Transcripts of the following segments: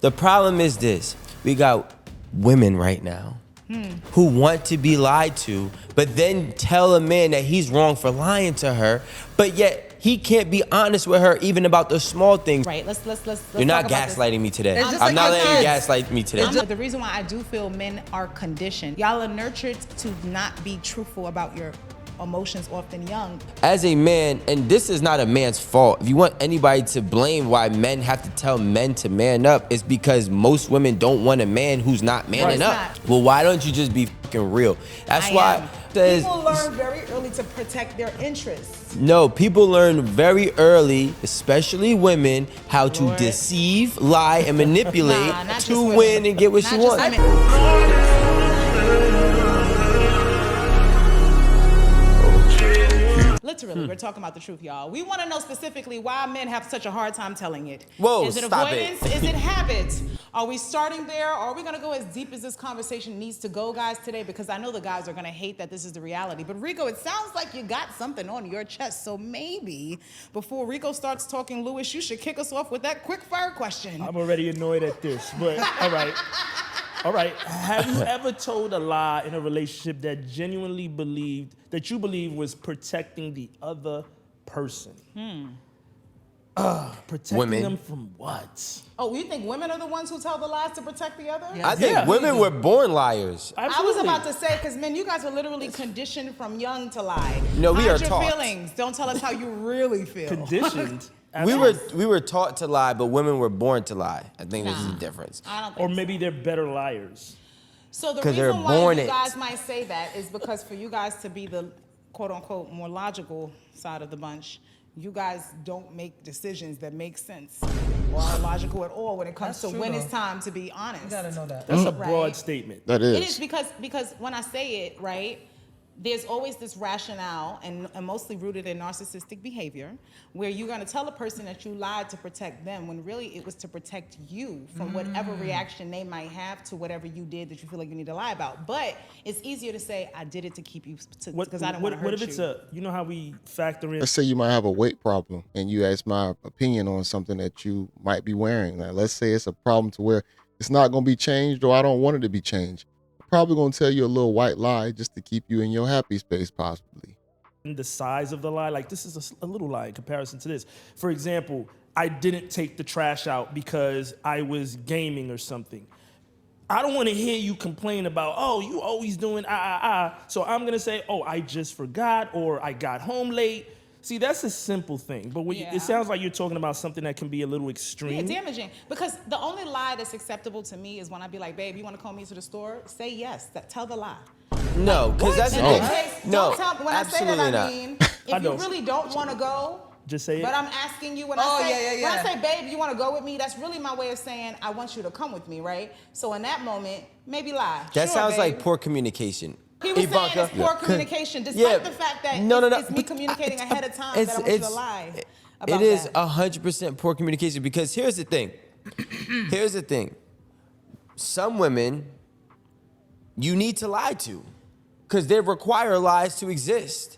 The problem is this. We got women right now who want to be lied to, but then tell a man that he's wrong for lying to her, but yet he can't be honest with her even about the small things. Right, let's You're not talk about gaslighting me today. It's just I'm like not your letting you kids. gaslight me today. The reason why I do feel men are conditioned. Y'all are nurtured to not be truthful about your emotions often young. As a man, and this is not a man's fault, if you want anybody to blame why men have to tell men to man up, it's because most women don't want a man who's not manning up. Not. Well, why don't you just be fucking real? That's I why am. there's- People learn very early to protect their interests. No, people learn very early, especially women, how to Lord. deceive, lie, and manipulate Nah, not just to women. win and get what Not she just wants. women. Literally, we're talking about the truth, y'all. We want to know specifically why men have such a hard time telling it. Whoa, is it stop it. avoidance? Is it habit? Are we starting there? Or are we going to go as deep as this conversation needs to go, guys, today? Because I know the guys are going to hate that this is the reality. But Rico, it sounds like you got something on your chest. So maybe before Rico starts talking, Lewis, you should kick us off with that quick fire question. I'm already annoyed at this, but all right. All right. Have you ever told a lie in a relationship that genuinely believed, that you believe was protecting the other person? Protecting Women. them from what? Oh, you think women are the ones who tell the lies to protect the other? I think Yeah. women were born liars. I was Absolutely. about to say, because men, you guys are literally conditioned from young to lie. No, we Hide are your taught. feelings. Don't tell us how you really feel. Conditioned. We Absolutely. were taught to lie, but women were born to lie. I think this is the Nah. difference. I don't think Or so. maybe they're better liars. So the 'Cause they're reason why born you it. guys might say that is because for you guys to be the quote unquote more logical side of the bunch, you guys don't make decisions that make sense or are logical at all when it comes That's to true, when though. it's time to be honest. You gotta know that. That's a Right. broad statement. That It is is. because when I say it, right, there's always this rationale and mostly rooted in narcissistic behavior where you're going to tell a person that you lied to protect them when really it was to protect you from whatever reaction they might have to whatever you did that you feel like you need to lie about. But it's easier to say, I did it to keep you, because I don't want to hurt what if you. it's you know how we factor in Let's say you might have a weight problem and you ask my opinion on something that you might be wearing. Now, let's say it's a problem to where it's not going to be changed or I don't want it to be changed. I'm probably going to tell you a little white lie just to keep you in your happy space, possibly. the size of the lie. Like, this is a little lie in comparison to this. For example, I didn't take the trash out because I was gaming or something. I don't want to hear you complain about, oh, you always doing So I'm going to say, oh, I just forgot, or I got home late. See, that's a simple thing. But when Yeah. it sounds like you're talking about something that can be a little Yeah, extreme. damaging. Because the only lie that's acceptable to me is when I be like, babe, you want to call me to the store? Say yes. Tell the lie. No, because that's In the that thing. case, No, don't tell, when I say that, absolutely I not. mean, I if you know. really don't want to go, Just say it. but I'm asking you when Oh, I say, yeah. when I say, babe, you want to go with me? That's really my way of saying I want you to come with me, right? So in that moment, maybe lie. That Sure, sounds like babe. poor communication. He was saying it's poor communication, despite the fact that it's me but communicating ahead of time it's- that I want you to it's- lie about It is that. 100% poor communication because here's the thing. Here's the thing. Some women you need to lie to because they require lies to exist.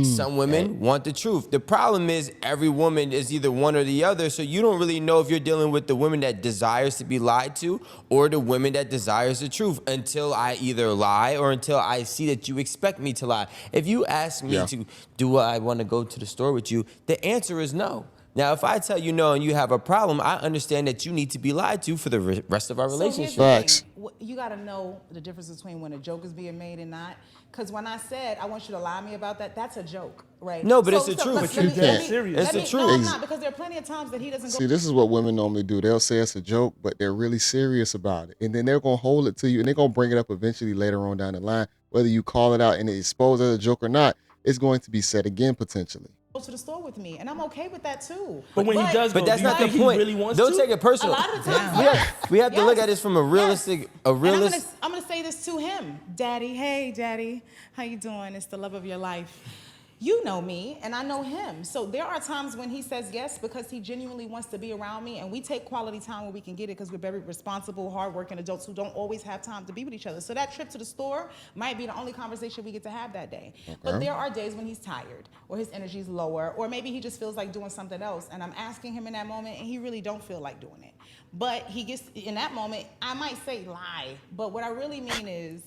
Some women want the truth. The problem is every woman is either one or the other, so you don't really know if you're dealing with the woman that desires to be lied to or the women that desires the truth until I either lie or until I see that you expect me to lie. If you ask me to, do I want to go to the store with you, the answer is no. Now, if I tell you no and you have a problem, I understand that you need to be lied to for the rest of our So here's relationship. the Facts. thing. You got to know the difference between when a joke is being made and not. Because when I said, I want you to lie to me about that, that's a joke, right? No, but it's the truth. let But you me- can't. let me- Serious. It's the let me- truth. No, I'm not, because there are plenty of times that he doesn't go. See, this is what women normally do. They'll say it's a joke, but they're really serious about it. And then they're going to hold it to you, and they're going to bring it up eventually later on down the line. Whether you call it out and it's exposed as a joke or not, it's going to be said again potentially. Go to the store with me, and I'm okay with that too. But when he does go, But that's do you not the think point. he really wants Don't to? take it personal. A lot of the times, We have to look Yes. at this from a realistic, And I'm gonna say this to him, Daddy. Hey, Daddy, how you doing? It's the love of your life. You know me, and I know him. So there are times when he says yes because he genuinely wants to be around me, and we take quality time where we can get it because we're very responsible, hardworking adults who don't always have time to be with each other. So that trip to the store might be the only conversation we get to have that day. But there are days when he's tired, or his energy's lower, or maybe he just feels like doing something else, and I'm asking him in that moment, and he really don't feel like doing it. But he gets, in that moment, I might say lie. But what I really mean is,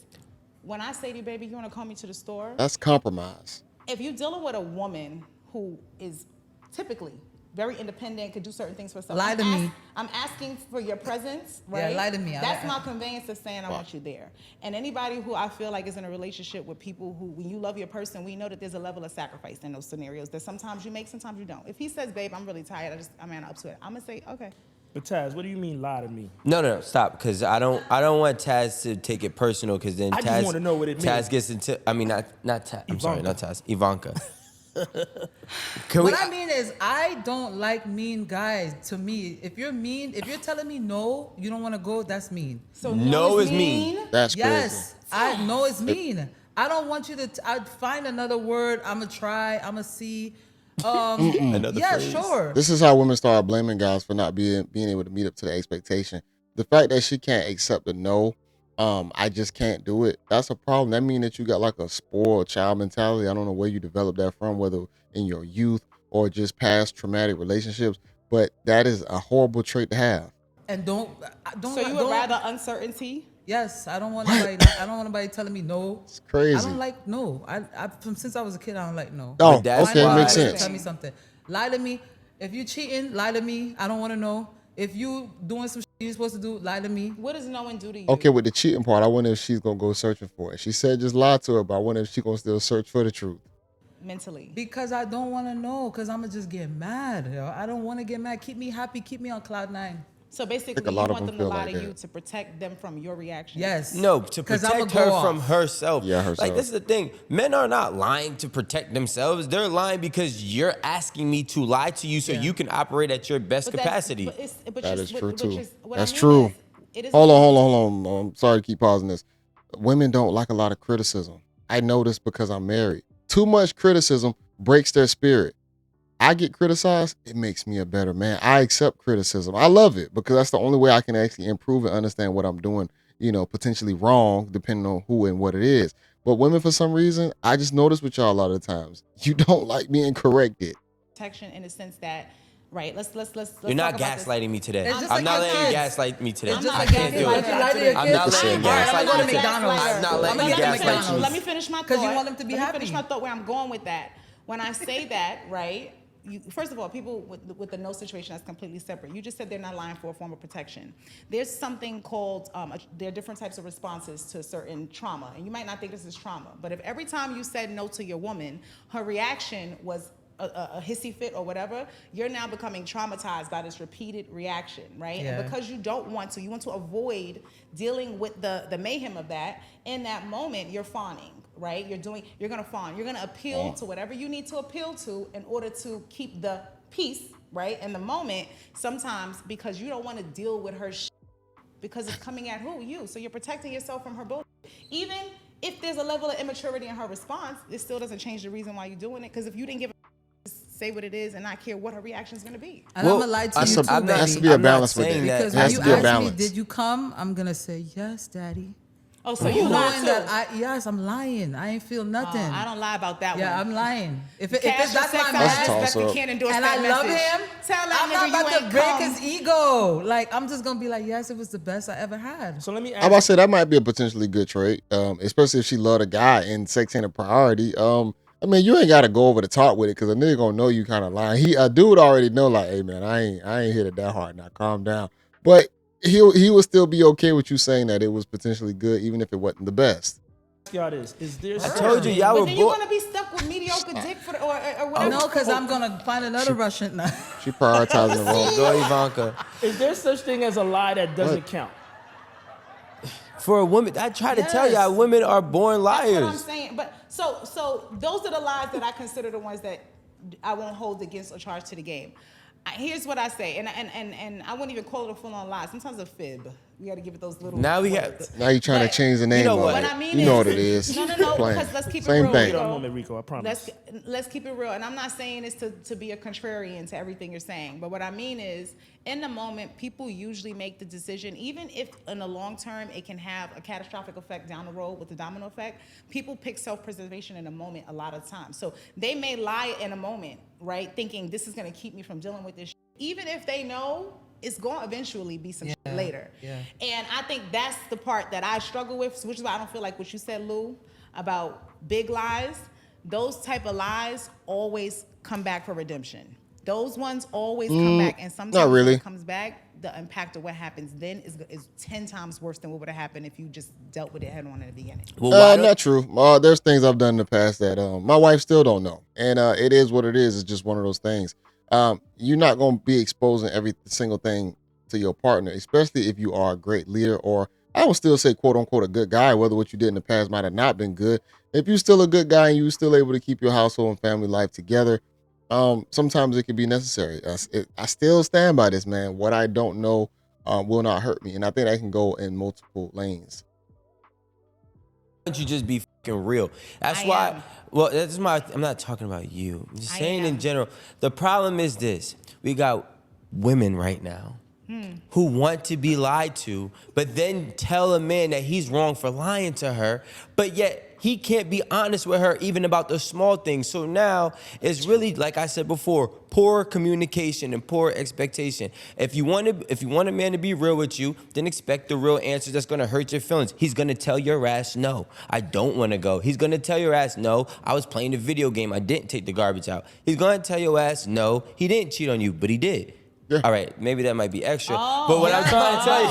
when I say to you, baby, you want to call me to the store? That's compromise. If you're dealing with a woman who is typically very independent, could do certain things for herself. Lie to me. I'm asking for your presence, Yeah, right? lie to me. That's my conveyance of saying I want you there. And anybody who I feel like is in a relationship with people who, when you love your person, we know that there's a level of sacrifice in those scenarios that sometimes you make, sometimes you don't. If he says, babe, I'm really tired, I'm up to it, I'm gonna say, okay. But Taz, what do you mean lie to me? No, stop, because I don't want Taz to take it personal, because then I Taz, just wanna know what it Taz means. gets into, I mean, not Taz, I'm sorry, Ivanka. not Taz, Ivanka. Can What I mean is, I don't like mean guys. To me, if you're mean, if you're telling me no, you don't want to go, that's mean. So No is mean. That's Yes, crazy. I know it's mean. I don't want you to. I'd find another word. I'ma try. I'ma see. Another Yeah, phrase. sure. This is how women start blaming guys for not being able to meet up to the expectation. The fact that she can't accept a no, I just can't do it. That's a problem. That means that you got like a spoiled child mentality. I don't know where you developed that from, whether in your youth or just past traumatic relationships, but that is a horrible trait to have. And don't. So you would rather uncertainty? Yes, I don't want nobody. I don't want nobody telling me no. It's crazy. I don't like no. Since I was a kid, I don't like no. Oh, But that's okay, why- makes sense. Tell me something. Lie to me. If you cheating, lie to me. I don't want to know. If you doing some shit you're supposed to do, lie to me. What does no one do to you? Okay, with the cheating part, I wonder if she's gonna go searching for it. She said just lie to her, but I wonder if she's gonna still search for the truth. Mentally. Because I don't want to know. Because I'm gonna just get mad. Yo. I don't want to get mad. Keep me happy. Keep me on cloud 9. So basically, think a you lot of want them them to feel lie like to you that. to protect them from your reaction. Yes. No, to 'Cause I'ma protect go her off. from herself. Yeah, herself. Like, this is the thing. Men are not lying to protect themselves. They're lying because you're asking me to lie to you so you can operate at your best But that's- capacity. That is true too. what I That's mean true. is, it is Hold on. I'm sorry to keep pausing this. Women don't like a lot of criticism. I know this because I'm married. Too much criticism breaks their spirit. I get criticized, it makes me a better man. I accept criticism. I love it because that's the only way I can actually improve and understand what I'm doing, potentially wrong, depending on who and what it is. But women, for some reason, I just notice with y'all a lot of times, you don't like being corrected. protection in the sense that, right? Let's You're talk not about this. gaslighting me today. It's just I'm like not your letting you kids. gaslight me today. It's just I like can't your do kids. it. You lie to your I'm kids. not letting you All right, gaslight I'm me gonna today. McDonald's. I'm not letting I'm you gonna get gaslight McDonald's. me. Let me finish my thought. 'Cause you want them to be Let me happy. finish my thought where I'm going with that. When I say that, right? First of all, people with the no situation, that's completely separate. You just said they're not lying for a form of protection. There's something called, there are different types of responses to certain trauma. And you might not think this is trauma, but if every time you said no to your woman, her reaction was a hissy fit or whatever, you're now becoming traumatized by this repeated reaction, right? Yeah. And because you don't want to, you want to avoid dealing with the mayhem of that, in that moment, you're fawning, right? You're gonna fawn. You're gonna appeal to whatever you need to appeal to in order to keep the peace, right? In the moment, sometimes because you don't want to deal with her because it's coming at who? You. So you're protecting yourself from her bullshit. Even if there's a level of immaturity in her response, it still doesn't change the reason why you're doing it. Because if you didn't give say what it is and not care what her reaction is going to be. And I'm gonna lie to you too, I'm not- has to baby. be a I'm not balance with saying it. that. Because It when has you to be a ask me, balance. did you come? I'm gonna say yes, daddy. Oh, so you lie Knowing too. that yes, I'm lying. I ain't feel nothing. I don't lie about that Yeah, one. I'm lying. If Cash it's that's sex my That's man, toss Becky up. can't endorse and that I love message. him, Tell that I'm nigga not you about ain't to break come. his ego. Like I'm just gonna be like, yes, it was the best I ever had. So let me I'm about to ask. say that might be a potentially good trait, especially if she loved a guy and sex ain't a priority. I mean, you ain't got to go over the top with it because a nigga gonna know you kind of lying. A dude already know like, hey man, I ain't hit it that hard. Now calm down. But he will still be okay with you saying that it was potentially good, even if it wasn't the best. Y'all this. Is there? I told you, y'all But were then you're bored. going to be stuck with mediocre dick or whatever. No, because I'm gonna find another Russian now. She prioritizing the wrong. Go, Ivanka. Is there such thing as a lie that doesn't count? For a woman, I try to tell Yes. y'all, women are born That's what I'm liars. saying. But so those are the lies that I consider the ones that I won't hold against or charge to the game. Here's what I say, and I wouldn't even call it a full-on lie. Sometimes a fib. We got to give it those little. Now we words. got. Now you trying But to change the name know of what? it. What I mean You know is- what it is. No, Playing. because let's keep it Same real. thing. Wait a Rico. moment, Rico. I promise. Let's keep it real. And I'm not saying this to be a contrarian to everything you're saying, but what I mean is, in the moment, people usually make the decision, even if in the long term it can have a catastrophic effect down the road with the domino effect. People pick self-preservation in a moment a lot of times. So they may lie in a moment, right, thinking this is going to keep me from dealing with this. Even if they know it's going to eventually be some shit later. Yeah. And I think that's the part that I struggle with, which is why I don't feel like what you said, Lou, about big lies. Those type of lies always come back for redemption. Those ones always come back, and sometimes not really. when it comes back, the impact of what happens then is 10 times worse than what would have happened if you just dealt with it head on in the beginning. Well, why don't- Not true. There's things I've done in the past that my wife still don't know, and it is what it is. It's just one of those things. You're not going to be exposing every single thing to your partner, especially if you are a great leader, or I would still say, quote unquote, a good guy, whether what you did in the past might have not been good. If you're still a good guy and you're still able to keep your household and family life together, sometimes it can be necessary. I still stand by this, man. What I don't know will not hurt me, and I think that can go in multiple lanes. Why don't you just be fucking real? That's I why. am. Well, that's my. I'm not talking about you. I'm just I saying in am. general. The problem is this: we got women right now who want to be lied to, but then tell a man that he's wrong for lying to her, but yet he can't be honest with her even about the small things. So now it's really, like I said before, poor communication and poor expectation. If you want a man to be real with you, then expect the real answer that's gonna hurt your feelings. He's gonna tell your ass, no, I don't wanna go. He's gonna tell your ass, no, I was playing a video game, I didn't take the garbage out. He's gonna tell your ass, no, he didn't cheat on you, but he did. Yeah. All right, maybe that might be extra, but what I'm trying to tell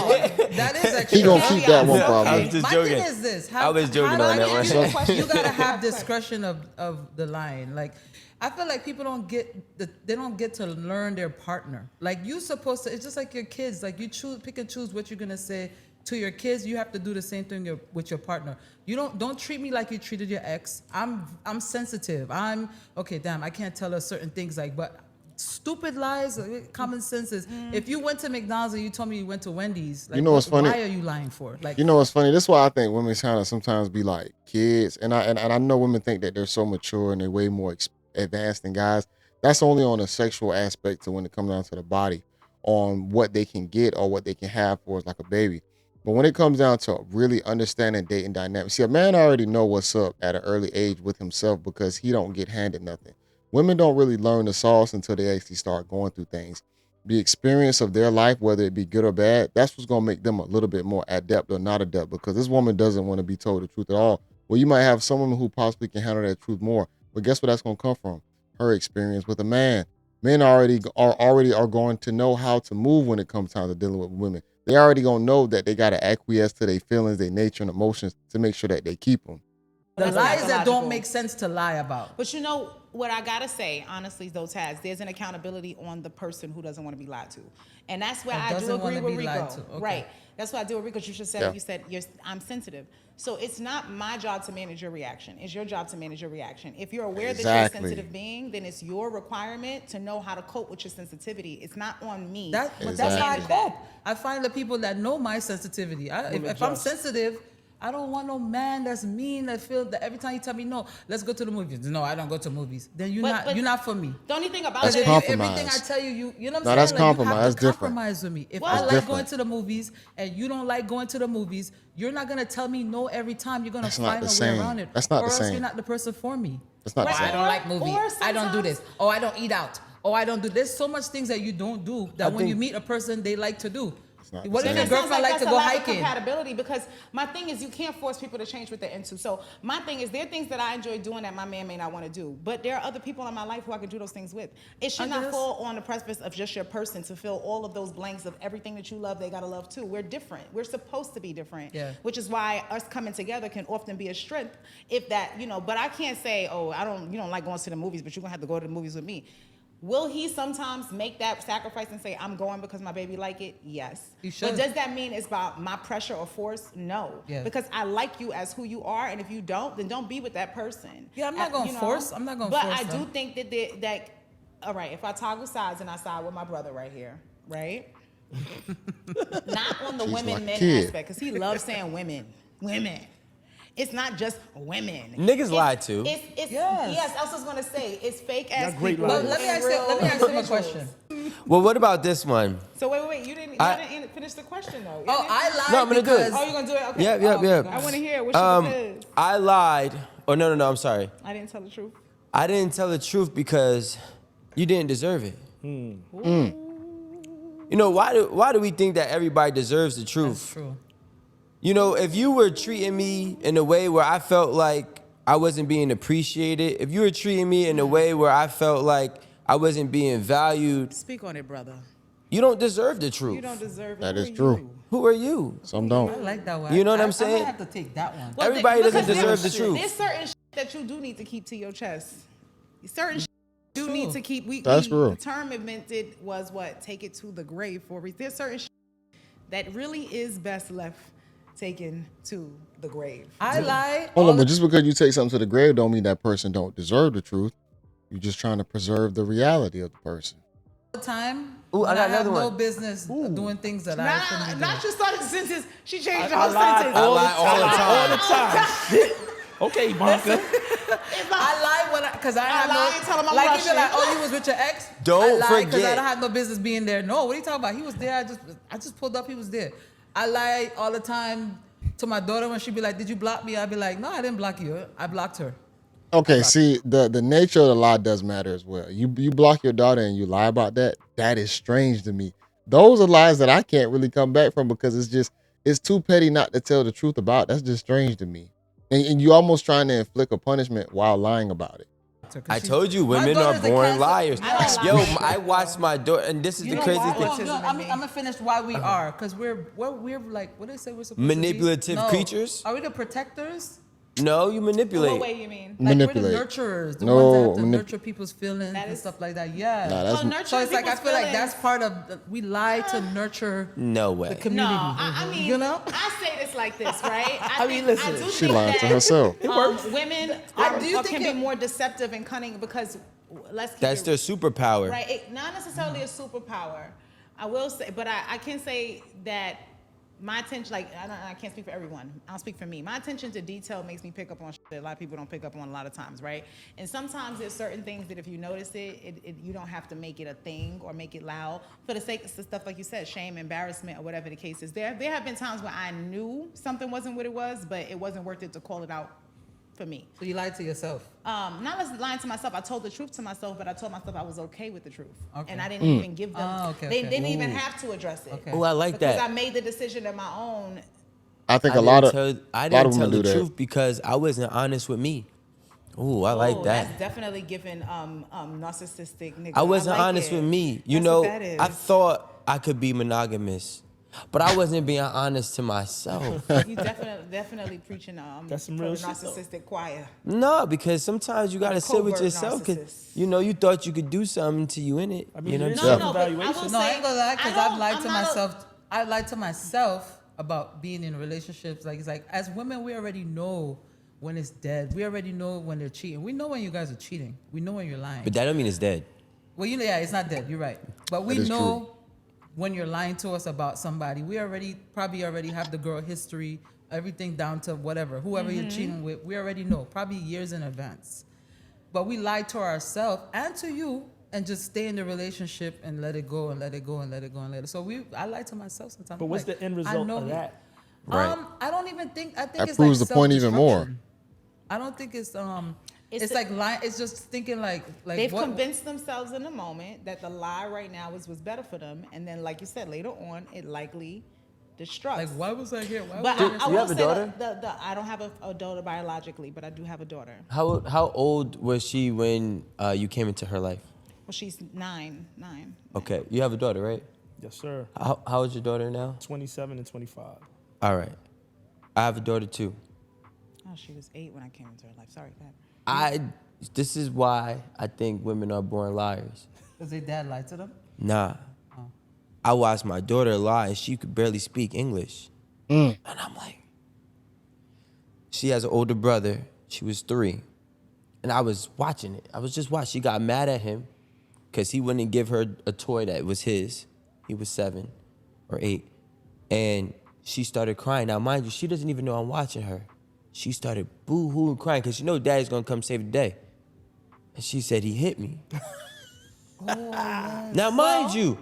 you, That is actually. He gonna keep that one I probably. was just My joking. thing is this. I was joking how on do that I one. answer the question? You gotta have discretion of the line. Like, I feel like people they don't get to learn their partner. Like, you supposed to. It's just like your kids. Like, you pick and choose what you're gonna say to your kids. You have to do the same thing with your partner. You don't treat me like you treated your ex. I'm sensitive. I'm okay. Damn, I can't tell her certain things. Like, but. Stupid lies, common sense is if you went to McDonald's and you told me you went to Wendy's, like, You know what's funny? why are you lying for? Like, You know what's funny? This is why I think women kind of sometimes be like kids, and I know women think that they're so mature and they're way more advanced than guys. That's only on a sexual aspect to when it comes down to the body, on what they can get or what they can have for us like a baby. But when it comes down to really understanding dating dynamics, see, a man already know what's up at an early age with himself because he don't get handed nothing. Women don't really learn the sauce until they actually start going through things. The experience of their life, whether it be good or bad, that's what's going to make them a little bit more adept or not adept, because this woman doesn't want to be told the truth at all. Well, you might have someone who possibly can handle that truth more, but guess where that's going to come from? Her experience with a man. Men already are going to know how to move when it comes time to dealing with women. They already going to know that they got to acquiesce to their feelings, their nature, and emotions to make sure that they keep them. the That's lies that psychological. don't make sense to lie about. But you know what I gotta say, honestly, though, Taz, there's an accountability on the person who doesn't want to be lied to, and that's where That I do doesn't agree wanna with be Rico. lied to. Okay. Right, that's what I do with Rico. You just said Yeah. it. You said I'm sensitive, so it's not my job to manage your reaction. It's your job to manage your reaction. If you're aware that you're a Exactly. sensitive being, then it's your requirement to know how to cope with your sensitivity. It's not on me. But that's how I Exactly. cope. I find the people that know my sensitivity. If I'm sensitive, I don't want no man that's mean, that feel that every time you tell me no, let's go to the movies. No, I don't go to movies. Then you're But- not for me. The only thing about That's it is compromise. Everything I tell you, you know what No, I'm that's saying? Like, you compromise. have That's to different. compromise with me. If Well, I That's like different. going to the movies and you don't like going to the movies, you're not gonna tell me no every time. You're gonna That's not find the a same. way around it. That's not or the else same. you're not the person for me. That's not the Right. same. I don't like movies. Or I don't do sometimes- this. Oh, I don't eat out. Oh, I don't do. There's so much things that you don't do that when think- you meet a person, they like to do. not the What if same. your That sounds girlfriend like that's to a go lack of hiking? compatibility, because my thing is you can't force people to change what they're into. So my thing is there are things that I enjoy doing that my man may not want to do, but there are other people in my life who I can do those things with. It should I not guess. fall on the precipice of just your person to fill all of those blanks of everything that you love. They gotta love too. We're different. We're supposed to be different. Yeah. Which is why us coming together can often be a strength. If that, but I can't say, oh, you don't like going to the movies, but you're gonna have to go to the movies with me. Will he sometimes make that sacrifice and say, I'm going because my baby like it? Yes. He should. But does that mean it's about my pressure or force? No. Yeah. Because I like you as who you are, and if you don't, then don't be with that person. Yeah, I'm not gonna force- I'm not gonna But force I do them. think that all right, if I toggle sides and I side with my brother right here, right? Not on the She's women like a men kid. aspect, because he loves saying women. It's not just women. Niggas lie too. It's Yes. yes. I was just gonna say it's fake ass Not great people. liars. But let me and ask real him a individuals. question. Well, what about this one? So wait. You didn't finish the question though. Oh, I lied No, I'm gonna do it. because Oh, you gonna do it? Okay. Yeah. I want to hear what you said. I lied. Oh no, I'm sorry. I didn't tell the truth. I didn't tell the truth because you didn't deserve it. You know, why do we think that everybody deserves the truth? That's true. You know, if you were treating me in a way where I felt like I wasn't being appreciated, if you were treating me in a way where I felt like I wasn't being valued, Speak on it, brother. you don't deserve the truth. You don't deserve it. That Who is are true. you? Who are you? Some I don't. like that one. You know what I'm I saying? might have to take that one. Well, Everybody doesn't because deserve the there's- truth. There's certain shit that you do need to keep to your chest. Certain shit you True. need to keep. That's real. The term invented was what? Take it to the grave for a reason. There's certain shit that really is best left taken to the grave. I lie. Hold all on, the but just because you take something to the grave don't mean that person don't deserve the truth. You're just trying to preserve the reality of the person. time. Ooh, I when got have another no one. business doing things that I shouldn't be doing. Not just started the sentence. She changed the I whole lie sentence. all lie the time. Shit. Okay, Monica. I lie when because I have lie and tell him no I'm like Russian. you like, oh, you was with your ex. Don't I lie because forget. I don't have no business being there. No, what are you talking about? He was there. I just pulled up. He was there. I lie all the time to my daughter when she be like, "Did you block me?" I'd be like, "No, I didn't block you. I blocked her." Okay, see, the nature of the lie does matter as well. You block your daughter and you lie about that. That is strange to me. Those are lies that I can't really come back from because it's too petty not to tell the truth about. That's just strange to me. And you almost trying to inflict a punishment while lying about it. I told you, My women are daughter's a born cancer- liars. I don't Yo, lie. I watched my daughter, and this is You the know crazy why? thing. Autism No, in I'm me. gonna finish why we are because we're like what do they say we're supposed Manipulative to be? No. creatures? Are we the protectors? No, you What manipulate. way you mean? Like Manipulate. we're the nurturers, the No, ones that have to manip- nurture people's feelings That and is- stuff like that. Yeah. Nah, that's nurturing So it's like I people's feel like feelings. that's part of we lie to nurture No way. the No, community. I mean, you know. I say this like this, right? I mean, listen, do She think lying to that, herself. Women Do you think can be it- more deceptive and cunning because let's keep That's it their superpower. right. Not necessarily a superpower. I will say, but I can say that my attention, like I can't speak for everyone. I'll speak for me. My attention to detail makes me pick up on shit that a lot of people don't pick up on a lot of times, right? And sometimes there's certain things that if you notice it you don't have to make it a thing or make it loud for the sake of stuff like you said, shame, embarrassment, or whatever the case is. There have been times where I knew something wasn't what it was, but it wasn't worth it to call it out for me. So you lied to yourself. Not as lying to myself. I told the truth to myself, but I told myself I was okay with the truth, Okay. and I didn't even give them. Oh, okay, they okay. didn't even have to address it. Okay. Oh, I like Because that. I made the decision of my own. I think I a lot of didn't a lot tell of women the do that. truth because I wasn't honest with me. Ooh, I like Oh, that. That's definitely giving narcissistic nigga. I wasn't like honest it. with me. You That's know, what that is. I thought I could be monogamous, but I wasn't being honest to myself. You definitely preaching That's some for real the shit, though. narcissistic choir. No, because sometimes you gotta sit with Covert yourself. Cause narcissist. you know you thought you could do something to you in it. I mean, you know what you're I'm not- saying? No, but I Evaluation. will No, I say, ain't gonna lie because I I've don't- lied I'm to not a- myself. I lied to myself about being in relationships. Like it's like as women, we already know when it's dead. We already know when they're cheating. We know when you guys are cheating. We know when you're lying. But that don't mean it's dead. Well, you know, yeah, it's not dead. You're right. But we That is know true. when you're lying to us about somebody. We probably already have the girl history, everything down to whatever, whoever you're cheating with. We already know, probably years in advance. But we lie to ourselves and to you and just stay in the relationship and let it go and let it go and let it go and let it. So I lie to myself sometimes. But I'm what's like, the end I result know of he- that? Right. I don't even think. I think That it's proves like the point even more. self-destruction. I don't think it's It's It's the- like lying. It's just thinking like They've what, convinced themselves in the moment that the lie right now is what's better for them, and then, like you said, later on, it likely destructs. like why was I here? Why But was I I you will have a say daughter? I don't have a daughter biologically, but I do have a daughter. How old was she when you came into her life? Well, she's nine. Okay, you have a daughter, right? Yes, sir. How old is your daughter now? 27 and 25. All right, I have a daughter too. Oh, she was 8 when I came into her life. Sorry, go ahead. This is why I think women are born liars. Does their dad lie to them? Nah. I watched my daughter lie and she could barely speak English. And I'm like, she has an older brother. She was 3. And I was watching it. I was just watching. She got mad at him because he wouldn't give her a toy that was his. He was 7 or 8. And she started crying. Now, mind you, she doesn't even know I'm watching her. She started boo-hooing crying because she know daddy's going to come save the day. And she said, he hit me. Now, mind you,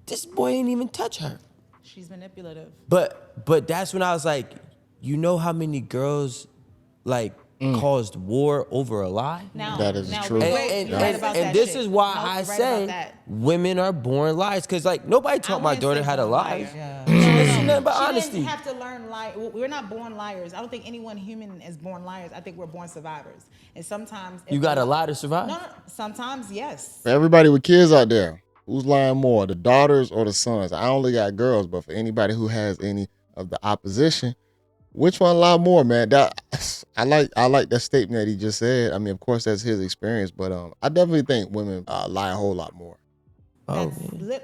this boy ain't even touch her. She's manipulative. But that's when I was like, you know how many girls like caused war over a lie? Now, That is now, true. you're And, right about that this shit. is why Nope, I you're right say about that. women are born liars. Because, like, nobody taught my wouldn't daughter say how to born lie. liar. Yeah. It's nothing but She honesty. didn't have to learn lie. We're not born liars. I don't think anyone human is born liars. I think we're born survivors. And sometimes You got to lie to survive? No, sometimes yes. For everybody with kids out there, who's lying more, the daughters or the sons? I only got girls, but for anybody who has any of the opposition, which one lie more, man? That I like that statement that he just said. I mean, of course, that's his experience, but I definitely think women lie a whole lot more. Oh,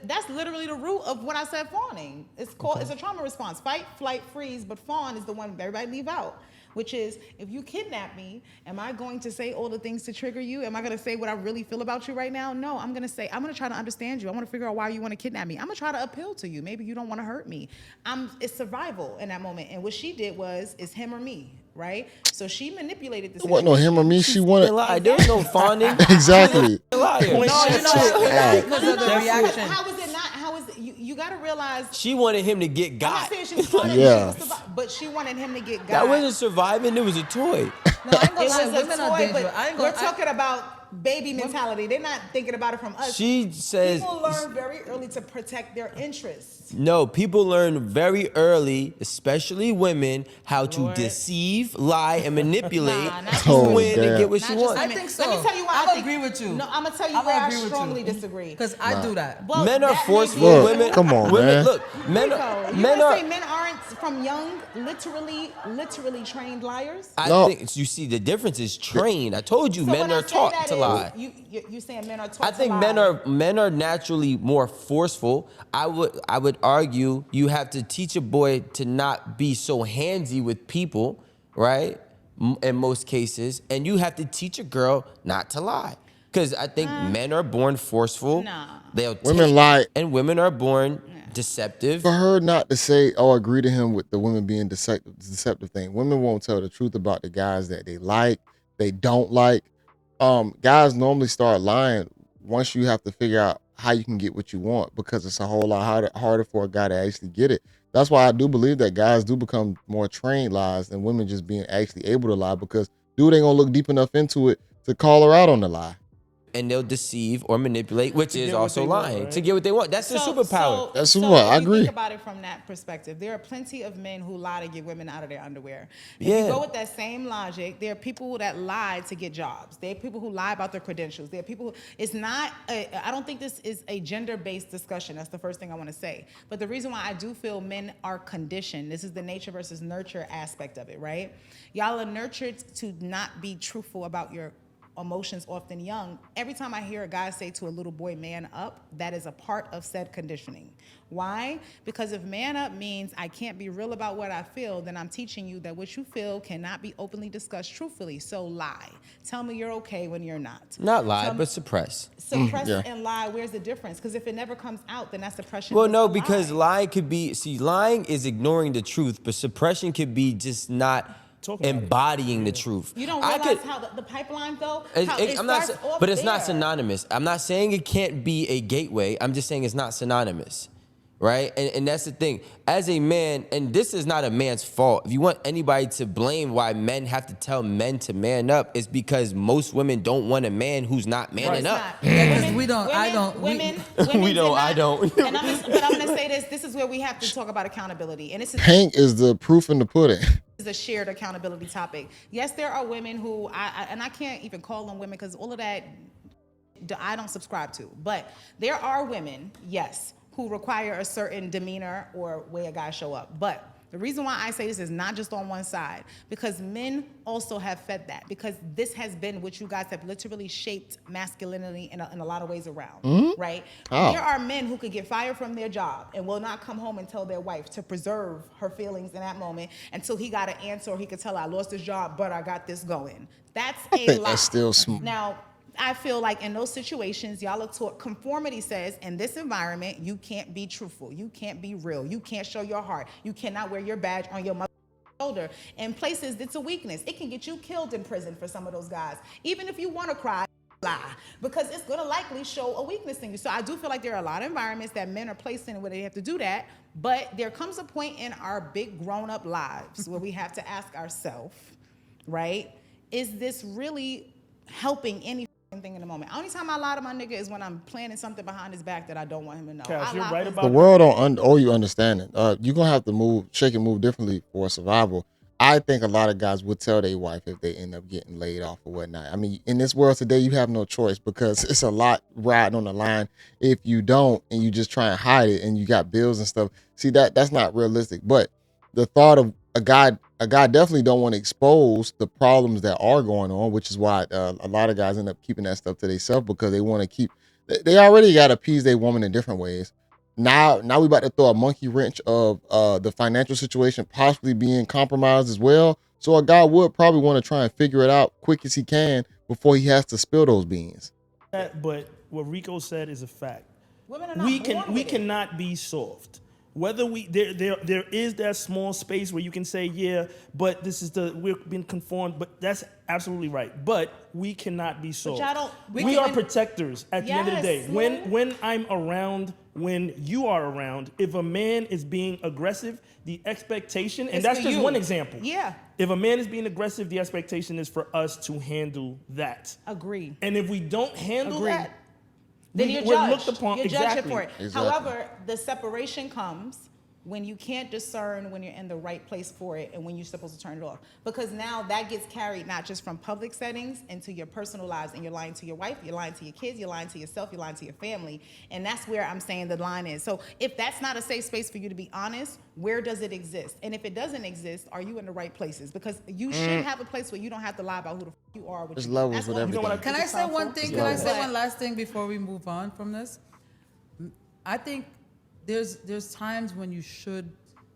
That's literally the root of what I said fawning. It's called it's a trauma response. Fight, flight, freeze, but fawn is the one everybody leave out. Which is, if you kidnap me, am I going to say all the things to trigger you? Am I going to say what I really feel about you right now? No, I'm going to try to understand you. I want to figure out why you want to kidnap me. I'm going to try to appeal to you. Maybe you don't want to hurt me. It's survival in that moment. And what she did was, it's him or me, right? So she manipulated the It wasn't no him or me. She wanted lie. There was no fawning. exactly. Liar. No, you know what? Because of the No, reaction. How is it not? How is it? You got to realize. She wanted him to get I'm not got. saying she was trying Yeah. but she wanted him to get got. That wasn't surviving. It was a toy. No, I ain't It gonna was lie. a Women are toy, dangerous. but I ain't we're gonna. talking about baby mentality. They're not thinking about it from us. She says, People learn very early to protect their interests. no, people learn very early, especially women, how to Lord. deceive, lie, and manipulate Nah, not to just Oh, win and damn. get what Not she just wants. I women. think so. Let me tell you why I I think, agree with you. No, I'm gonna tell you I'm where gonna I agree with you. strongly disagree. Because I do that. Well, Men are that forceful. may be- Look, Women, come on, women, man. look, men Rico, are, you men gonna are. say men aren't from young, literally trained liars? I No. think you see the difference is trained. I told you, So men when I are say taught that to is, lie. You saying men are taught I to think lie. men are naturally more forceful. I would argue you have to teach a boy to not be so handsy with people, right? In most cases, and you have to teach a girl not to lie. Because I think men are born forceful. Nah. They'll Women take, lie. and women are born deceptive. For her not to say or agree to him with the women being deceptive thing, women won't tell the truth about the guys that they like, they don't like. Guys normally start lying once you have to figure out how you can get what you want, because it's a whole lot harder for a guy to actually get it. That's why I do believe that guys do become more trained lies than women just being actually able to lie, because dude ain't gonna look deep enough into it to call her out on the lie. And they'll deceive or manipulate, which is get what also they want, lying, right? to get what they want. That's their superpower. That's so super. I if you agree. think about it from that perspective, there are plenty of men who lie to get women out of their underwear. If Yeah. you go with that same logic, there are people that lie to get jobs. There are people who lie about their credentials. There are people it's not, I don't think this is a gender-based discussion. That's the first thing I want to say. But the reason why I do feel men are conditioned, this is the nature versus nurture aspect of it, right? Y'all are nurtured to not be truthful about your emotions often young. Every time I hear a guy say to a little boy, man up, that is a part of said conditioning. Why? Because if man up means I can't be real about what I feel, then I'm teaching you that what you feel cannot be openly discussed truthfully. So lie. Tell me you're okay when you're not. Not lie, Tell me- but suppress. Suppress yeah. and lie, where's the difference? Because if it never comes out, then that suppression Well, is no, a because lie. lying could be, lying is ignoring the truth, but suppression could be just not Talking about it. embodying the truth. You don't I realize could- how the pipeline go? It- How it- it I'm not, starts sa- off but it's not there. synonymous. I'm not saying it can't be a gateway. I'm just saying it's not synonymous, right? And that's the thing. As a man, and this is not a man's fault. If you want anybody to blame why men have to tell men to man up, it's because most women don't want a man who's not manning It's up. not. Yeah, 'cause Women- we don't- I don't- we- Women, We women don't, did I not- don't. And but I'm gonna say this. This is where we have to talk about accountability, and this is Hank is the proof in the pudding. a shared accountability topic. Yes, there are women who I can't even call them women because all of that I don't subscribe to. But there are women, yes, who require a certain demeanor or way a guy show up. But the reason why I say this is not just on one side, because men also have fed that, because this has been what you guys have literally shaped masculinity in a lot of ways around, right? How? There are men who could get fired from their job and will not come home and tell their wife to preserve her feelings in that moment until he got an answer or he could tell her, I lost this job, but I got this going. That's a think lie. that's still smart. Now, I feel like in those situations, y'all are taught conformity says in this environment, you can't be truthful. You can't be real. You can't show your heart. You cannot wear your badge on your shoulder. In places, it's a weakness. It can get you killed in prison for some of those guys. Even if you want to cry, lie, because it's going to likely show a weakness in you. So I do feel like there are a lot of environments that men are placed in where they have to do that. But there comes a point in our big grown-up lives where we have to ask ourselves, right? is this really helping any thing in the moment? Only time I lie to my nigga is when I'm planning something behind his back that I don't want him to know. Cash, I you're lie right for about The world don't owe you understanding. You're gonna have to shake and move differently for survival. I think a lot of guys would tell their wife if they end up getting laid off or whatnot. I mean, in this world today, you have no choice because it's a lot riding on the line. If you don't and you just try and hide it and you got bills and stuff, see that's not realistic. But the thought of a guy definitely don't want to expose the problems that are going on, which is why a lot of guys end up keeping that stuff to themselves because they want to keep. They already got to appease their woman in different ways. Now we about to throw a monkey wrench of the financial situation possibly being compromised as well. So a guy would probably want to try and figure it out quick as he can before he has to spill those beans. that, but what Rico said is a fact. Women are not We born with it. cannot be soft. Whether there is that small space where you can say, yeah, but we've been conformed, but that's absolutely right. But we cannot be soft. We are protectors at the end of the day. Yes, When I'm around, when you are around, if a man is being aggressive, the expectation, and It's that's for just you. one example. Yeah. If a man is being aggressive, the expectation is for us to handle that. Agree. And if we don't handle Agree. that, Then we- you're we're judged. looked upon- You're exactly. judged for it. Exactly. However, the separation comes when you can't discern when you're in the right place for it and when you're supposed to turn it off. Because now that gets carried not just from public settings into your personal lives, and you're lying to your wife, you're lying to your kids, you're lying to yourself, you're lying to your family. And that's where I'm saying the line is. So if that's not a safe space for you to be honest, where does it exist? And if it doesn't exist, are you in the right places? Because you should have a place where you don't have to lie about who the you are. What There's you do. levels That's with one- everything. You know what Can I say one thing? Can I say But- one last thing before we move on from this? I think there's times when you should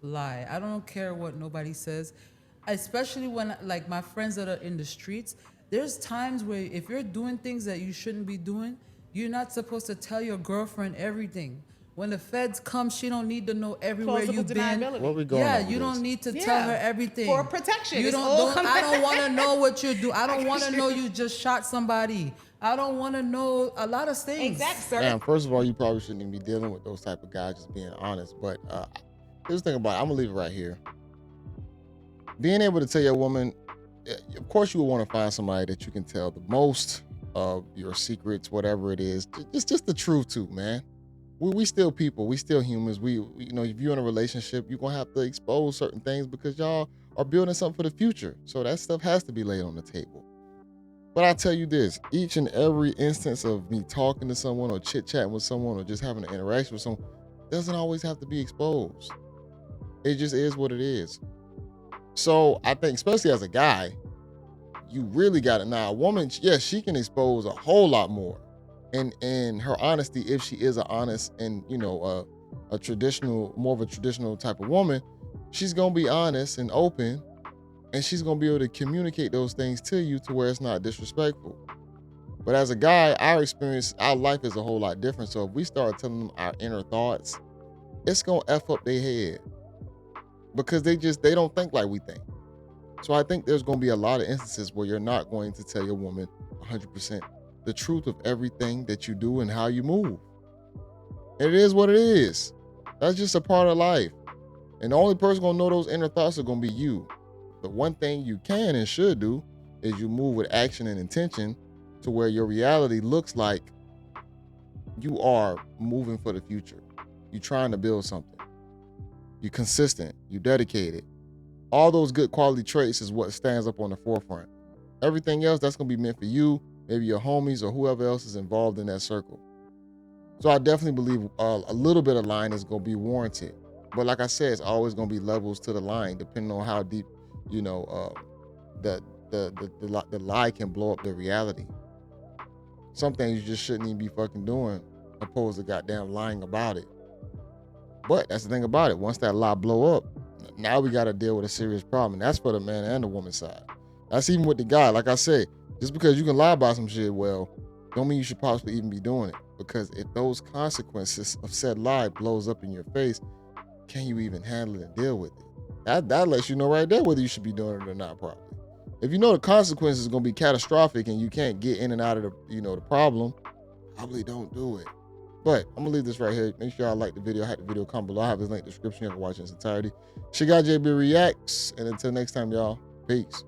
lie. I don't care what nobody says, especially when like my friends that are in the streets. There's times where if you're doing things that you shouldn't be doing, you're not supposed to tell your girlfriend everything. When the feds come, she don't need to know everywhere Plausible you've been. deniability. Where we going? Yeah, on you with don't this? need to Yeah. tell her everything. For protection. You It's don't, all don't I don't want to know what you do. I don't can want to shoot. know you just shot somebody. I don't want to know a lot of things. Exact, sir. Damn, first of all, you probably shouldn't even be dealing with those type of guys, just being honest. But here's the thing about it. I'm gonna leave it right here. Being able to tell your woman, of course, you would want to find somebody that you can tell the most of your secrets, whatever it is. Just the truth too, man. We still people. We still humans. We you know, if you're in a relationship, you're gonna have to expose certain things because y'all are building something for the future. So that stuff has to be laid on the table. But I tell you this, each and every instance of me talking to someone or chit-chatting with someone or just having an interaction with someone doesn't always have to be exposed. It just is what it is. So I think, especially as a guy, you really got it. Now, a woman, yes, she can expose a whole lot more in her honesty if she is an honest and, you know, a traditional, more of a traditional type of woman. She's going to be honest and open, and she's going to be able to communicate those things to you to where it's not disrespectful. But as a guy, our life is a whole lot different. So if we start telling them our inner thoughts, it's going to F up their head because they don't think like we think. So I think there's going to be a lot of instances where you're not going to tell your woman 100% the truth of everything that you do and how you move. It is what it is. That's just a part of life. And the only person going to know those inner thoughts are going to be you. The one thing you can and should do is you move with action and intention to where your reality looks like you are moving for the future. You're trying to build something. You're consistent. You're dedicated. All those good quality traits is what stands up on the forefront. Everything else, that's going to be meant for you, maybe your homies or whoever else is involved in that circle. So I definitely believe a little bit of lying is going to be warranted. But like I said, it's always going to be levels to the line, depending on how deep, you know, the lie can blow up the reality. Some things you just shouldn't even be fucking doing, opposed to goddamn lying about it. But that's the thing about it. Once that lie blow up, now we got to deal with a serious problem. And that's for the man and the woman side. That's even with the guy. Like I said, just because you can lie about some shit, well, don't mean you should possibly even be doing it. Because if those consequences of said lie blows up in your face, can you even handle it and deal with it? That lets you know right there whether you should be doing it or not properly. If you know the consequences is going to be catastrophic and you can't get in and out of the problem, probably don't do it. But I'm going to leave this right here. Make sure y'all like the video. Hit the video comment below. I have this link in the description. You can watch it in its entirety. It's your guy, JayBReacts. And until next time, y'all, peace.